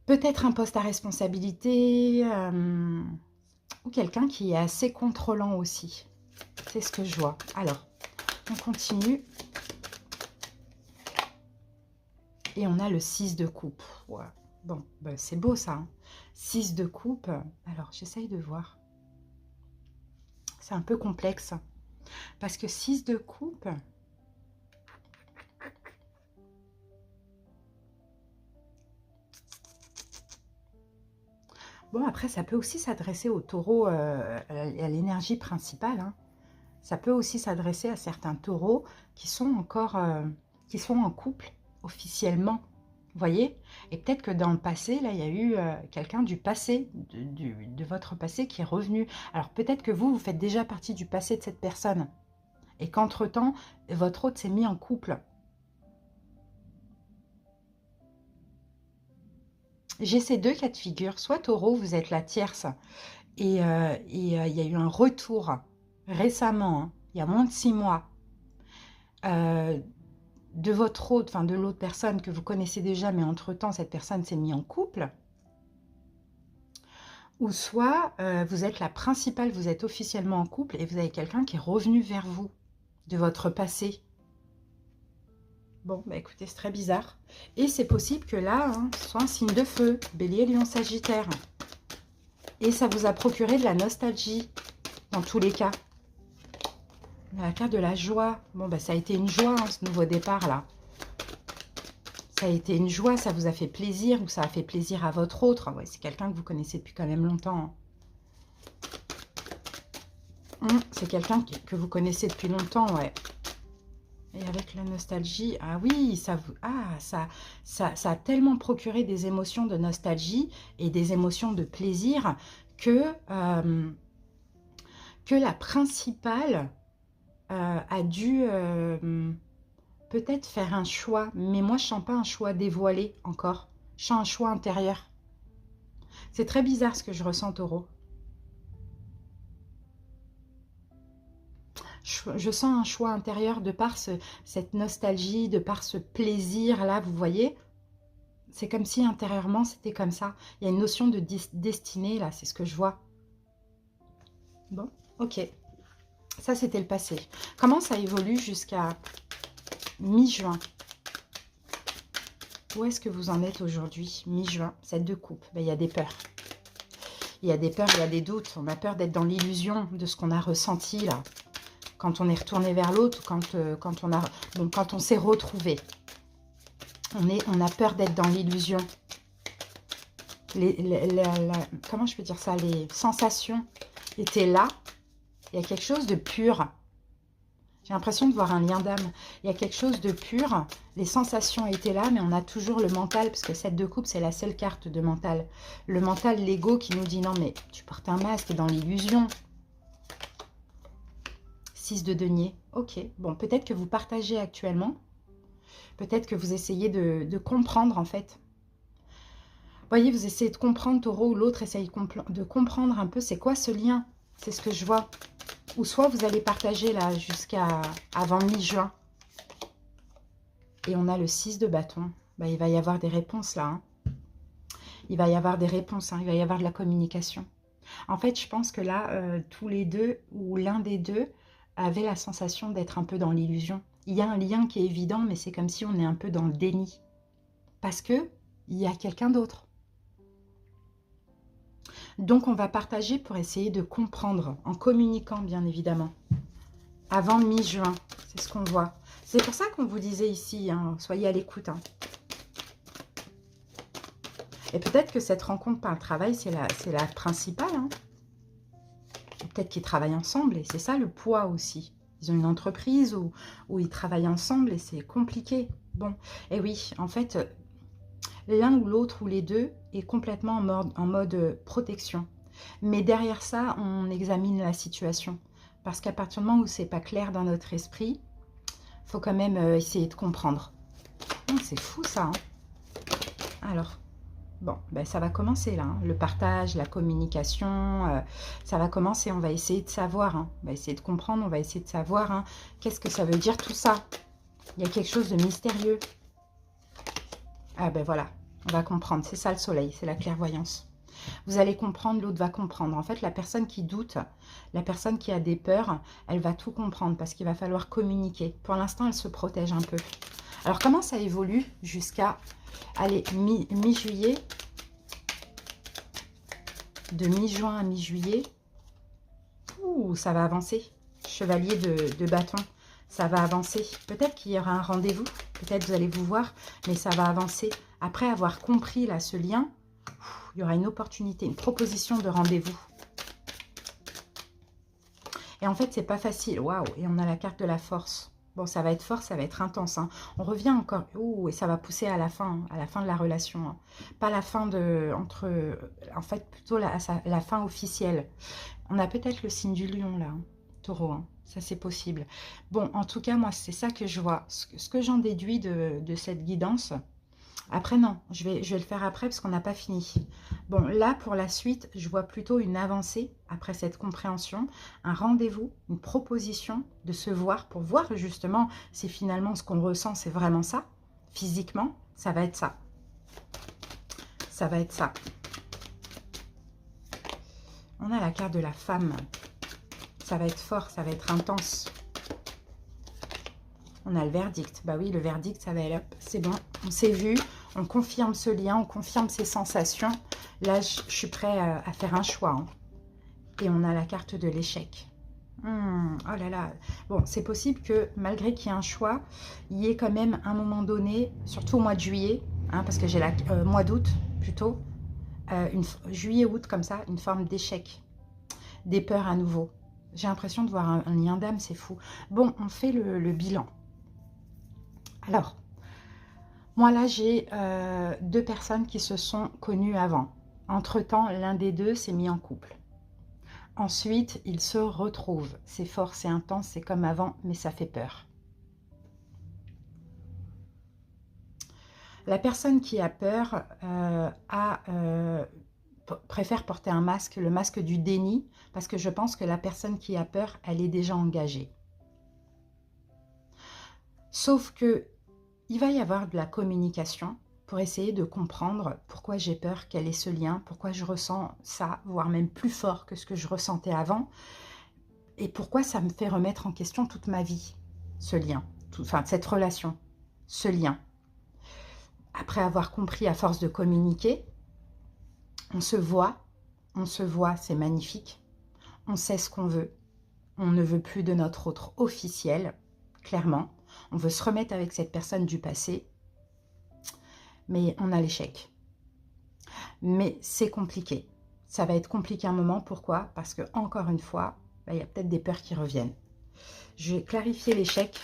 peut-être un poste à responsabilité. Ou quelqu'un qui est assez contrôlant aussi. C'est ce que je vois. Alors, on continue. Et on a le 6 de coupe. Ouais. Bon, ben, c'est beau ça. Hein. 6 de coupe. Alors, j'essaye de voir. C'est un peu complexe. Parce que 6 de coupe... Bon, après, ça peut aussi s'adresser au taureau, à l'énergie principale. Hein. Ça peut aussi s'adresser à certains taureaux qui sont encore... qui sont en couple officiellement. Vous voyez? Et peut-être que dans le passé, là, il y a eu quelqu'un du passé, de votre passé qui est revenu. Alors peut-être que vous faites déjà partie du passé de cette personne. Et qu'entre-temps, votre hôte s'est mis en couple. J'ai ces deux cas de figure. Soit taureau, vous êtes la tierce. Et il y a eu un retour récemment, hein, il y a moins de 6 mois, de votre hôte, enfin de l'autre personne que vous connaissez déjà, mais entre-temps, cette personne s'est mise en couple. Ou soit vous êtes la principale, vous êtes officiellement en couple et vous avez quelqu'un qui est revenu vers vous de votre passé. Bon, bah écoutez, c'est très bizarre. Et c'est possible que là, hein, ce soit un signe de feu, Bélier, Lion, Sagittaire. Et ça vous a procuré de la nostalgie, dans tous les cas. La carte de la joie. Bon, bah ça a été une joie, hein, ce nouveau départ-là. Ça a été une joie, ça vous a fait plaisir, ou ça a fait plaisir à votre autre. Ouais, c'est quelqu'un que vous connaissez depuis quand même longtemps. C'est quelqu'un que vous connaissez depuis longtemps, ouais. Et avec la nostalgie, ah oui, ça a tellement procuré des émotions de nostalgie et des émotions de plaisir que la principale a dû peut-être faire un choix. Mais moi, je ne sens pas un choix dévoilé encore. Je sens un choix intérieur. C'est très bizarre ce que je ressens, Taureau. Je sens un choix intérieur de par cette nostalgie, de par ce plaisir-là, vous voyez. C'est comme si intérieurement, c'était comme ça. Il y a une notion de destinée, là, c'est ce que je vois. Bon, ok. Ça, c'était le passé. Comment ça évolue jusqu'à mi-juin? Où est-ce que vous en êtes aujourd'hui? Mi-juin, 7 de coupe. Ben, il y a des peurs. Il y a des peurs, il y a des doutes. On a peur d'être dans l'illusion de ce qu'on a ressenti, là. Quand on est retourné vers l'autre, quand on s'est retrouvé. On a peur d'être dans l'illusion. Comment je peux dire ça? Les sensations étaient là. Il y a quelque chose de pur. J'ai l'impression de voir un lien d'âme. Il y a quelque chose de pur. Les sensations étaient là, mais on a toujours le mental, parce que 7 de coupe, c'est la seule carte de mental. Le mental, l'ego qui nous dit, non mais tu portes un masque, t'es dans l'illusion. 6 de denier. Ok, bon, peut-être que vous partagez actuellement. Peut-être que vous essayez de comprendre, en fait. Vous voyez, vous essayez de comprendre, Taureau, ou l'autre essaye de comprendre un peu c'est quoi ce lien. C'est ce que je vois. Ou soit vous allez partager là jusqu'à avant mi-juin. Et on a le 6 de bâton. Bah, il va y avoir des réponses là. Hein. Il va y avoir des réponses. Hein. Il va y avoir de la communication. En fait, je pense que là, tous les deux ou l'un des deux avait la sensation d'être un peu dans l'illusion. Il y a un lien qui est évident, mais c'est comme si on est un peu dans le déni. Parce que il y a quelqu'un d'autre. Donc, on va partager pour essayer de comprendre, en communiquant, bien évidemment. Avant mi-juin, c'est ce qu'on voit. C'est pour ça qu'on vous disait ici, hein, soyez à l'écoute. Hein. Et peut-être que cette rencontre par le travail, c'est la principale. Hein. Peut-être qu'ils travaillent ensemble, et c'est ça le poids aussi. Ils ont une entreprise où ils travaillent ensemble, et c'est compliqué. Bon, et oui, en fait, l'un ou l'autre ou les deux est complètement en mode protection. Mais derrière ça, on examine la situation. Parce qu'à partir du moment où c'est pas clair dans notre esprit, il faut quand même essayer de comprendre. Oh, c'est fou ça. Hein. Alors, bon, ben, ça va commencer là. Hein. Le partage, la communication, ça va commencer. On va essayer de savoir. Hein. On va essayer de comprendre, on va essayer de savoir qu'est-ce que ça veut dire tout ça. Il y a quelque chose de mystérieux. Ah ben voilà, on va comprendre. C'est ça le soleil, c'est la clairvoyance. Vous allez comprendre, l'autre va comprendre. En fait, la personne qui doute, la personne qui a des peurs, elle va tout comprendre parce qu'il va falloir communiquer. Pour l'instant, elle se protège un peu. Alors, comment ça évolue jusqu'à, allez, mi-juillet, de mi-juin à mi-juillet? Ouh, ça va avancer. Chevalier de bâton, ça va avancer. Peut-être qu'il y aura un rendez-vous, peut-être vous allez vous voir, mais ça va avancer. Après avoir compris là ce lien, il y aura une opportunité, une proposition de rendez-vous. Et en fait, c'est pas facile. Waouh! Et on a la carte de la force. Bon, ça va être fort, ça va être intense. Hein. On revient encore. Ouh, et ça va pousser à la fin de la relation. Hein. Pas la fin de... en fait, plutôt la fin officielle. On a peut-être le signe du lion, là. Hein, taureau, hein. Ça, c'est possible. Bon, en tout cas, moi, c'est ça que je vois. Ce que j'en déduis de cette guidance... Après, non, je vais le faire après parce qu'on n'a pas fini. Bon, là, pour la suite, je vois plutôt une avancée après cette compréhension, un rendez-vous, une proposition de se voir pour voir justement si finalement ce qu'on ressent, c'est vraiment ça. Physiquement, ça va être ça. Ça va être ça. On a la carte de la femme. Ça va être fort, ça va être intense. On a le verdict. Bah oui, le verdict, ça va être... C'est bon, on s'est vu. On confirme ce lien, on confirme ces sensations. Là, je suis prêt à faire un choix. Hein. Et on a la carte de l'échec. Oh là là. Bon, c'est possible que malgré qu'il y ait un choix, il y ait quand même un moment donné, surtout au mois de juillet, hein, parce que j'ai la mois d'août plutôt, juillet-août comme ça, une forme d'échec, des peurs à nouveau. J'ai l'impression de voir un lien d'âme, c'est fou. Bon, on fait le bilan. Alors, moi, là, j'ai 2 personnes qui se sont connues avant. Entre-temps, l'un des deux s'est mis en couple. Ensuite, ils se retrouvent. C'est fort, c'est intense, c'est comme avant, mais ça fait peur. La personne qui a peur préfère porter un masque, le masque du déni, parce que je pense que la personne qui a peur, elle est déjà engagée. Sauf que il va y avoir de la communication pour essayer de comprendre pourquoi j'ai peur, quel est ce lien, pourquoi je ressens ça, voire même plus fort que ce que je ressentais avant, et pourquoi ça me fait remettre en question toute ma vie, ce lien, enfin cette relation, ce lien. Après avoir compris à force de communiquer, on se voit, c'est magnifique, on sait ce qu'on veut, on ne veut plus de notre autre officiel, clairement, on veut se remettre avec cette personne du passé, mais on a l'échec. Mais c'est compliqué. Ça va être compliqué un moment. Pourquoi? Parce que, encore une fois, il y a peut-être des peurs qui reviennent. Je vais clarifier l'échec.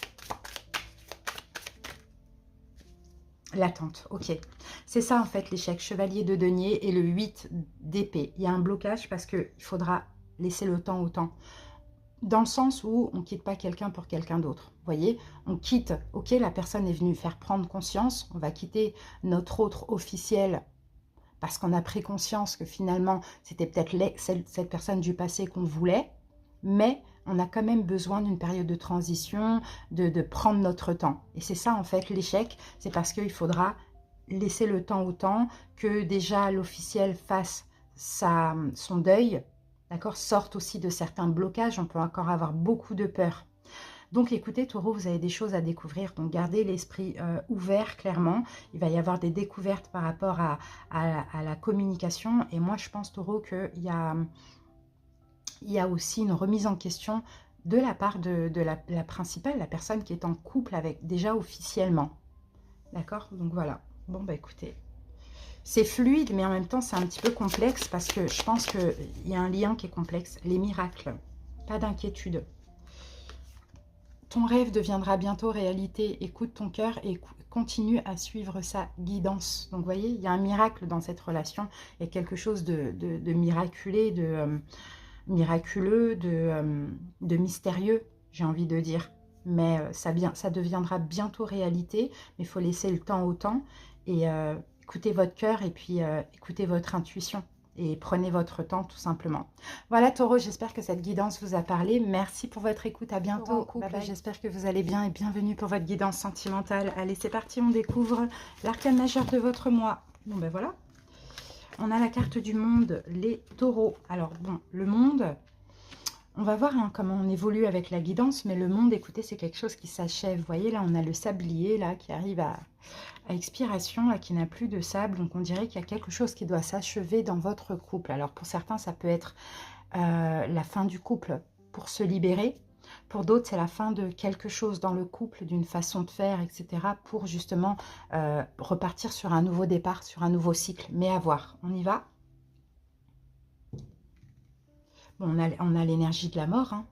L'attente, ok. C'est ça en fait l'échec. Chevalier de denier et le 8 d'épée. Il y a un blocage parce qu'il faudra laisser le temps au temps. Dans le sens où on ne quitte pas quelqu'un pour quelqu'un d'autre. Vous voyez, on quitte, ok, la personne est venue faire prendre conscience, on va quitter notre autre officiel parce qu'on a pris conscience que finalement, c'était peut-être cette personne du passé qu'on voulait, mais on a quand même besoin d'une période de transition, de prendre notre temps. Et c'est ça en fait l'échec, c'est parce qu'il faudra laisser le temps au temps, que déjà l'officiel fasse son deuil, d'accord, sorte aussi de certains blocages, on peut encore avoir beaucoup de peur. Donc écoutez Taureau, vous avez des choses à découvrir, donc gardez l'esprit ouvert clairement. Il va y avoir des découvertes par rapport à la communication. Et moi je pense Taureau qu'il y a aussi une remise en question de la part de la principale, la personne qui est en couple avec déjà officiellement. D'accord? Donc voilà. Bon bah écoutez. C'est fluide, mais en même temps, c'est un petit peu complexe parce que je pense qu'il y a un lien qui est complexe. Les miracles, pas d'inquiétude. Ton rêve deviendra bientôt réalité. Écoute ton cœur et continue à suivre sa guidance. Donc, vous voyez, il y a un miracle dans cette relation. Il y a quelque chose de miraculé, miraculeux, de mystérieux, j'ai envie de dire. Mais ça deviendra bientôt réalité. Mais il faut laisser le temps au temps et... écoutez votre cœur et puis écoutez votre intuition. Et prenez votre temps tout simplement. Voilà Taureau, j'espère que cette guidance vous a parlé. Merci pour votre écoute, à bientôt. Bye bye. J'espère que vous allez bien et bienvenue pour votre guidance sentimentale. Allez, c'est parti, on découvre l'arcane majeur de votre mois. Bon ben voilà, on a la carte du monde, les taureaux. Alors bon, le monde, on va voir hein, comment on évolue avec la guidance, mais le monde, écoutez, c'est quelque chose qui s'achève. Vous voyez, là, on a le sablier là qui arrive à expiration, là, qui n'a plus de sable. Donc, on dirait qu'il y a quelque chose qui doit s'achever dans votre couple. Alors, pour certains, ça peut être la fin du couple pour se libérer. Pour d'autres, c'est la fin de quelque chose dans le couple, d'une façon de faire, etc. pour justement repartir sur un nouveau départ, sur un nouveau cycle. Mais à voir, on y va. Bon, on a l'énergie de la mort, hein,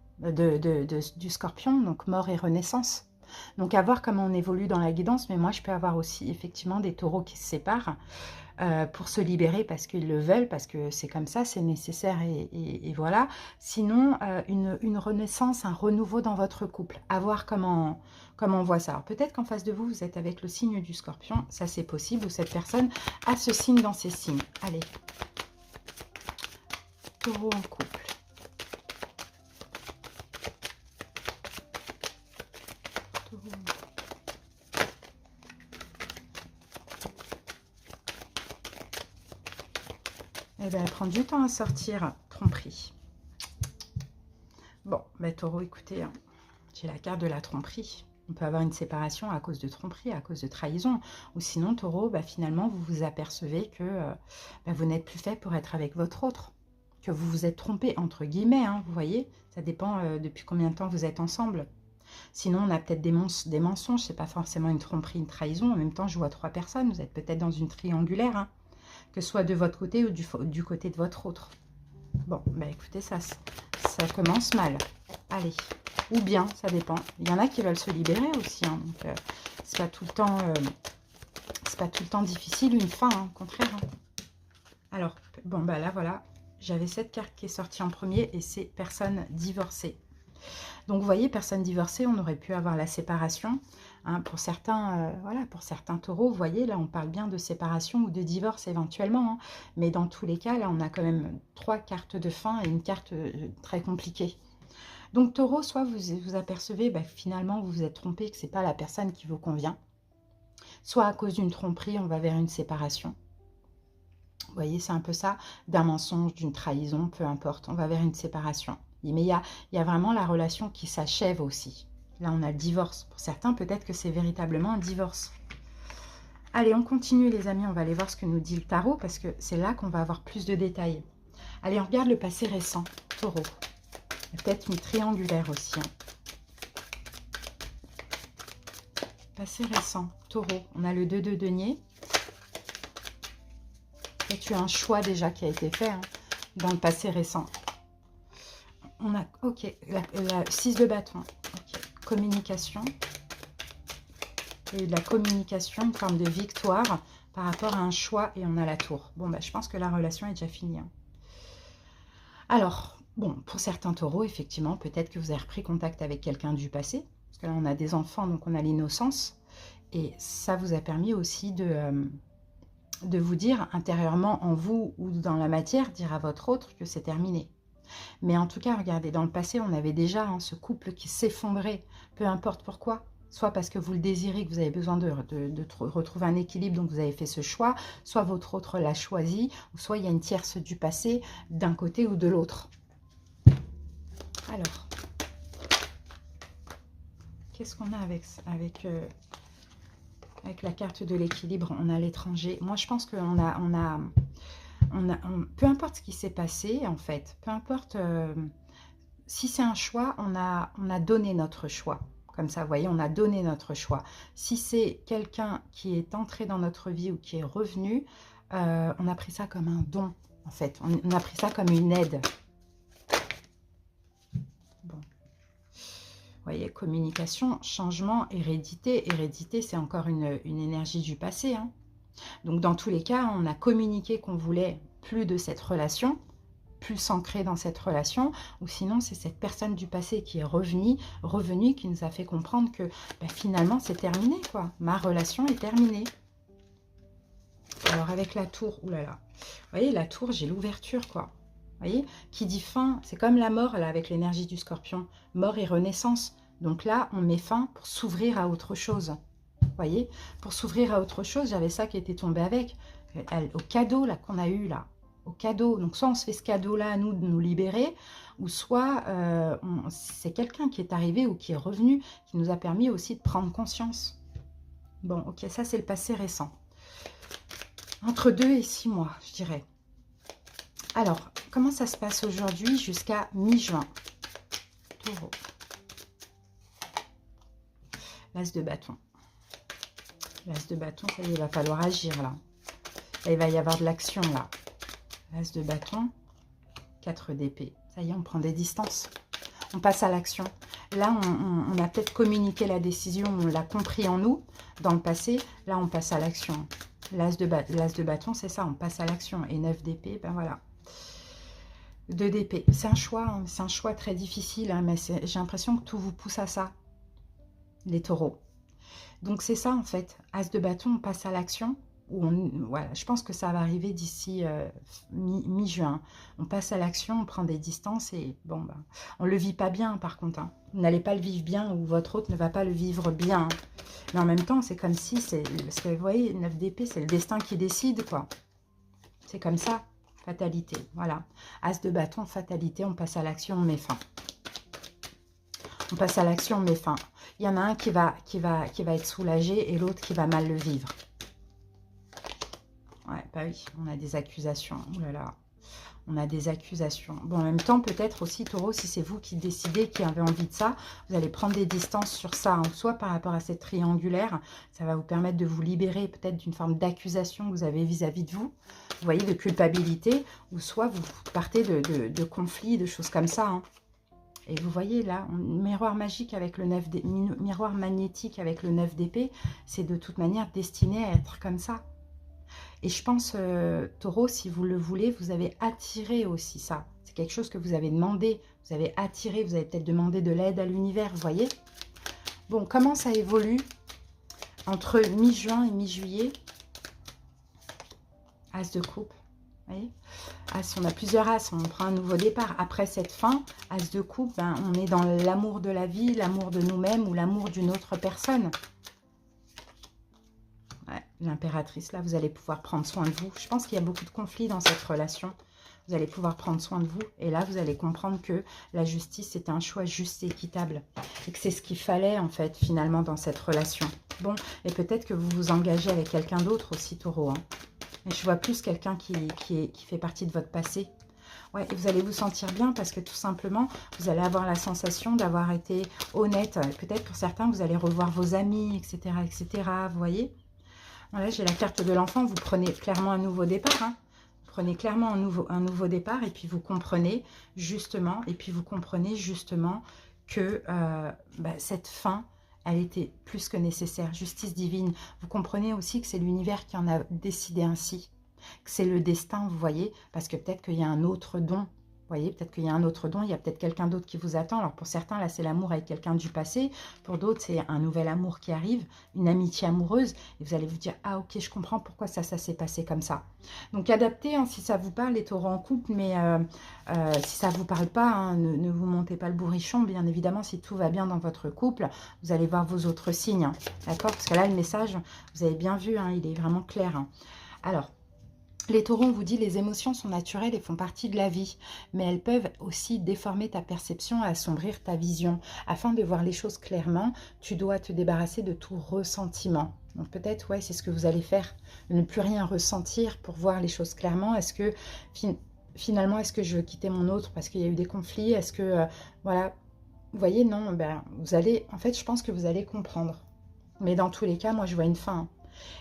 du scorpion, donc mort et renaissance. Donc à voir comment on évolue dans la guidance, mais moi je peux avoir aussi effectivement des taureaux qui se séparent pour se libérer parce qu'ils le veulent, parce que c'est comme ça, c'est nécessaire et voilà. Sinon, une renaissance, un renouveau dans votre couple. À voir comment on voit ça. Peut-être qu'en face de vous, vous êtes avec le signe du scorpion, ça c'est possible, ou cette personne a ce signe dans ses signes. Allez, taureau en couple. Eh bien, elle prend du temps à sortir. Tromperie. Bon, ben, taureau, écoutez, hein, j'ai la carte de la tromperie. On peut avoir une séparation à cause de tromperie, à cause de trahison. Ou sinon, taureau, bah, finalement, vous vous apercevez que bah, vous n'êtes plus fait pour être avec votre autre. Que vous vous êtes trompé, entre guillemets, hein, vous voyez. Ça dépend depuis combien de temps vous êtes ensemble. Sinon, on a peut-être des mensonges. C'est pas forcément une tromperie, une trahison. En même temps, je vois 3 personnes. Vous êtes peut-être dans une triangulaire, hein, que ce soit de votre côté ou du côté de votre autre. Bon, bah écoutez, ça commence mal. Allez, ou bien, ça dépend. Il y en a qui veulent se libérer aussi, hein, donc c'est pas tout le temps difficile, une fin, hein, au contraire. Hein. Alors, bon, bah là, voilà, j'avais cette carte qui est sortie en premier et c'est personne divorcée. Donc, vous voyez, personne divorcée, on aurait pu avoir la séparation. Hein, pour certains, voilà, pour certains taureaux, vous voyez, là, on parle bien de séparation ou de divorce éventuellement. Hein, mais dans tous les cas, là, on a quand même 3 cartes de fin et une carte très compliquée. Donc, taureau, soit vous apercevez, bah, finalement, vous vous êtes trompé, que ce n'est pas la personne qui vous convient. Soit à cause d'une tromperie, on va vers une séparation. Vous voyez, c'est un peu ça, d'un mensonge, d'une trahison, peu importe, on va vers une séparation. Mais il y a vraiment la relation qui s'achève aussi. Là, on a le divorce. Pour certains, peut-être que c'est véritablement un divorce. Allez, on continue, les amis. On va aller voir ce que nous dit le tarot, parce que c'est là qu'on va avoir plus de détails. Allez, on regarde le passé récent, taureau. Peut-être une triangulaire aussi. Hein. Passé récent, taureau. On a le 2 de denier. Et tu as un choix déjà qui a été fait hein, dans le passé récent. On a, ok, la 6 de bâton. Okay. Communication. Il y a eu de la communication, une forme de victoire par rapport à un choix et on a la tour. Bon, bah, je pense que la relation est déjà finie. Hein. Alors, bon, pour certains taureaux, effectivement, peut-être que vous avez repris contact avec quelqu'un du passé. Parce que là, on a des enfants, donc on a l'innocence. Et ça vous a permis aussi de vous dire intérieurement en vous ou dans la matière, dire à votre autre que c'est terminé. Mais en tout cas, regardez, dans le passé, on avait déjà hein, ce couple qui s'effondrait, peu importe pourquoi. Soit parce que vous le désirez, que vous avez besoin de retrouver un équilibre, donc vous avez fait ce choix, soit votre autre l'a choisi, ou soit il y a une tierce du passé d'un côté ou de l'autre. Alors, qu'est-ce qu'on a avec la carte de l'équilibre? On a l'étranger. Moi, je pense qu'on peu importe ce qui s'est passé, en fait, peu importe si c'est un choix, on a donné notre choix. Comme ça, vous voyez, on a donné notre choix. Si c'est quelqu'un qui est entré dans notre vie ou qui est revenu, on a pris ça comme un don, en fait. On a pris ça comme une aide. Bon. Vous voyez, communication, changement, hérédité. Hérédité, c'est encore une énergie du passé. Hein. Donc, dans tous les cas, on a communiqué qu'on voulait plus de cette relation, plus s'ancrer dans cette relation, ou sinon, c'est cette personne du passé qui est revenue, qui nous a fait comprendre que bah, finalement, c'est terminé, quoi. Ma relation est terminée. Alors avec la tour, oulala, vous voyez la tour, j'ai l'ouverture quoi. Vous voyez, qui dit fin, c'est comme la mort là avec l'énergie du scorpion, mort et renaissance. Donc là, on met fin pour s'ouvrir à autre chose. Vous voyez, pour s'ouvrir à autre chose, j'avais ça qui était tombé avec, au cadeau là qu'on a eu là, au cadeau. Donc soit on se fait ce cadeau là à nous de nous libérer, ou soit c'est quelqu'un qui est arrivé ou qui est revenu, qui nous a permis aussi de prendre conscience. Bon, ok, ça c'est le passé récent. Entre 2 et 6 mois, je dirais. Alors, comment ça se passe aujourd'hui jusqu'à mi-juin? Taureau. L'as de bâton. L'as de bâton, ça y est, il va falloir agir là. Là, il va y avoir de l'action là. L'as de bâton, 4 d'épée. Ça y est, on prend des distances. On passe à l'action. Là, on a peut-être communiqué la décision, on l'a compris en nous, dans le passé. Là, on passe à l'action. L'as de bâton, c'est ça, on passe à l'action. Et 9 d'épée, ben voilà. 2 d'épée. C'est un choix très difficile, hein, mais j'ai l'impression que tout vous pousse à ça, les taureaux. Donc c'est ça en fait, as de bâton, on passe à l'action. Voilà, je pense que ça va arriver d'ici mi-juin. On passe à l'action, on prend des distances et bon, ben, on ne le vit pas bien par contre. Hein. Vous n'allez pas le vivre bien ou votre hôte ne va pas le vivre bien. Mais en même temps, c'est comme si, parce que vous voyez, 9 d'épée, c'est le destin qui décide quoi. C'est comme ça, fatalité, voilà. As de bâton, fatalité, on passe à l'action, on met fin. On passe à l'action, on met fin. Il y en a un qui va être soulagé et l'autre qui va mal le vivre. Ouais, bah oui, on a des accusations. Ouh là là, on a des accusations. Bon, en même temps, peut-être aussi, taureau, si c'est vous qui décidez, qui avez envie de ça, vous allez prendre des distances sur ça. Hein. Soit par rapport à cette triangulaire, ça va vous permettre de vous libérer peut-être d'une forme d'accusation que vous avez vis-à-vis de vous. Vous voyez, de culpabilité. Ou soit vous partez de conflits, de choses comme ça. Hein. Et vous voyez là, miroir magique avec le 9 d'épée, miroir magnétique avec le 9 d'épée, c'est de toute manière destiné à être comme ça. Et je pense, taureau, si vous le voulez, vous avez attiré aussi ça. C'est quelque chose que vous avez demandé, vous avez attiré, vous avez peut-être demandé de l'aide à l'univers, vous voyez. Bon, comment ça évolue entre mi-juin et mi-juillet? As de coupe, vous voyez. As, on a plusieurs as, on prend un nouveau départ. Après cette fin, as de coupe, ben, on est dans l'amour de la vie, l'amour de nous-mêmes ou l'amour d'une autre personne. Ouais, l'impératrice, là, vous allez pouvoir prendre soin de vous. Je pense qu'il y a beaucoup de conflits dans cette relation. Vous allez pouvoir prendre soin de vous. Et là, vous allez comprendre que la justice, c'est un choix juste et équitable. Et que c'est ce qu'il fallait, en fait, finalement, dans cette relation. Bon, et peut-être que vous vous engagez avec quelqu'un d'autre aussi, taureau. Hein. Et je vois plus quelqu'un qui fait partie de votre passé. Ouais, et vous allez vous sentir bien parce que tout simplement, vous allez avoir la sensation d'avoir été honnête. Peut-être pour certains, vous allez revoir vos amis, etc., etc. Vous voyez ? Voilà, j'ai la carte de l'enfant. Vous prenez clairement un nouveau départ. Hein. Vous prenez clairement un nouveau départ et puis vous comprenez justement, que cette fin, elle était plus que nécessaire. Justice divine. Vous comprenez aussi que c'est l'univers qui en a décidé ainsi. Que c'est le destin, vous voyez, parce que peut-être qu'il y a un autre don. Vous voyez, peut-être qu'il y a un autre don, il y a peut-être quelqu'un d'autre qui vous attend. Alors pour certains, là, c'est l'amour avec quelqu'un du passé. Pour d'autres, c'est un nouvel amour qui arrive, une amitié amoureuse. Et vous allez vous dire, ah ok, je comprends pourquoi ça s'est passé comme ça. Donc adaptez, hein, si ça vous parle, les taureaux en couple, mais si ça ne vous parle pas, hein, ne vous montez pas le bourrichon. Bien évidemment, si tout va bien dans votre couple, vous allez voir vos autres signes. Hein, d'accord? Parce que là, le message, vous avez bien vu, hein, il est vraiment clair. Hein. Alors, les taureaux, on vous dit, les émotions sont naturelles et font partie de la vie, mais elles peuvent aussi déformer ta perception et assombrir ta vision. Afin de voir les choses clairement, tu dois te débarrasser de tout ressentiment. Donc peut-être, ouais, c'est ce que vous allez faire, ne plus rien ressentir pour voir les choses clairement. Est-ce que, finalement, est-ce que je veux quitter mon autre parce qu'il y a eu des conflits? Est-ce que, voilà, vous voyez, non, ben, vous allez, en fait, je pense que vous allez comprendre. Mais dans tous les cas, moi, je vois une fin. Hein.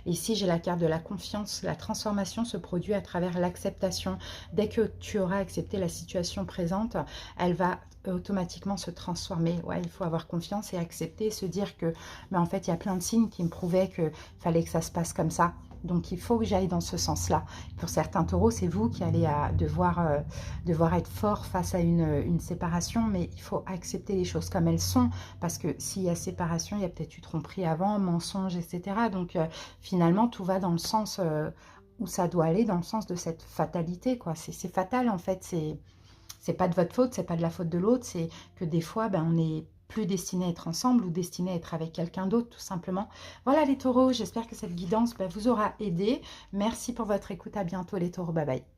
Et ici, j'ai la carte de la confiance. La transformation se produit à travers l'acceptation. Dès que tu auras accepté la situation présente, elle va automatiquement se transformer. Ouais, il faut avoir confiance et accepter, se dire que, mais en fait, il y a plein de signes qui me prouvaient qu'il fallait que ça se passe comme ça. Donc, il faut que j'aille dans ce sens-là. Pour certains taureaux, c'est vous qui allez devoir être fort face à une séparation, mais il faut accepter les choses comme elles sont, parce que s'il y a séparation, il y a peut-être eu tromperie avant, mensonge, etc. Donc, finalement, tout va dans le sens où ça doit aller, dans le sens de cette fatalité, quoi. C'est fatal, en fait. C'est pas de votre faute, c'est pas de la faute de l'autre, c'est que des fois, ben, on n'est plus destiné à être ensemble ou destiné à être avec quelqu'un d'autre, tout simplement. Voilà les taureaux, j'espère que cette guidance ben, vous aura aidé. Merci pour votre écoute, à bientôt les taureaux, bye bye.